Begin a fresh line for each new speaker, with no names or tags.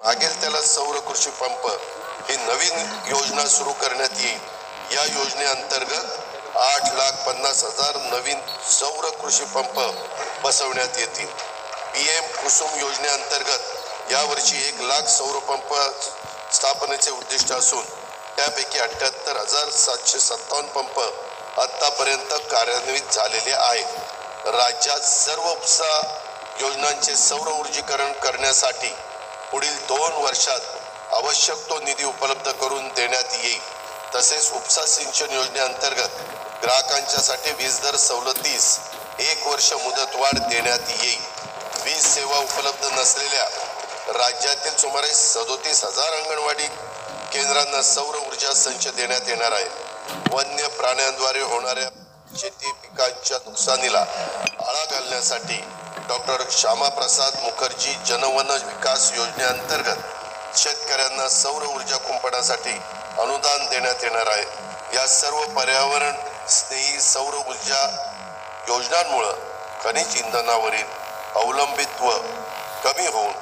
मागेल त्याला सौर कृषी पंप ही नवीन योजना सुरू करण्यात येईल। या योजनेअंतर्गत 8,50,000 नवीन सौर कृषी पंप बसवण्यात येतील। PM कुसुम योजनेअंतर्गत यावर्षी 1,00,000 सौर पंप स्थापनेचे उद्दिष्ट असून त्यापैकी 78,757 पंप आतापर्यंत कार्यान्वित झालेले आहेत। राज्यात सर्व उपसा योजनांचे सौर ऊर्जीकरण करण्यासाठी पुढील 2 वर्षात आवश्यक तो निधी उपलब्ध करून देण्यात येईल। तसेच उपसा सिंचन योजनेअंतर्गत ग्राहकांच्यासाठी वीज दर सवलतीस 1 वर्ष मुदतवाढ देण्यात येईल। वीज सेवा उपलब्ध नसलेल्या राज्यातील सुमारे 37,000 अंगणवाडी केंद्रांना सौर ऊर्जा संच देण्यात येणार आहे। वन्य प्राण्यांद्वारे होणाऱ्या शेती पिकांच्या नुकसानीला आळा घालण्यासाठी डॉक्टर श्यामाप्रसाद मुखर्जी जनवन विकास योजनेअंतर्गत शेतकऱ्यांना सौर ऊर्जा कुंपणासाठी अनुदान देण्यात येणार आहे। या सर्व पर्यावरण स्नेही सौर ऊर्जा योजनांमुळे खनिज इंधनावरील अवलंबित्व कमी होऊन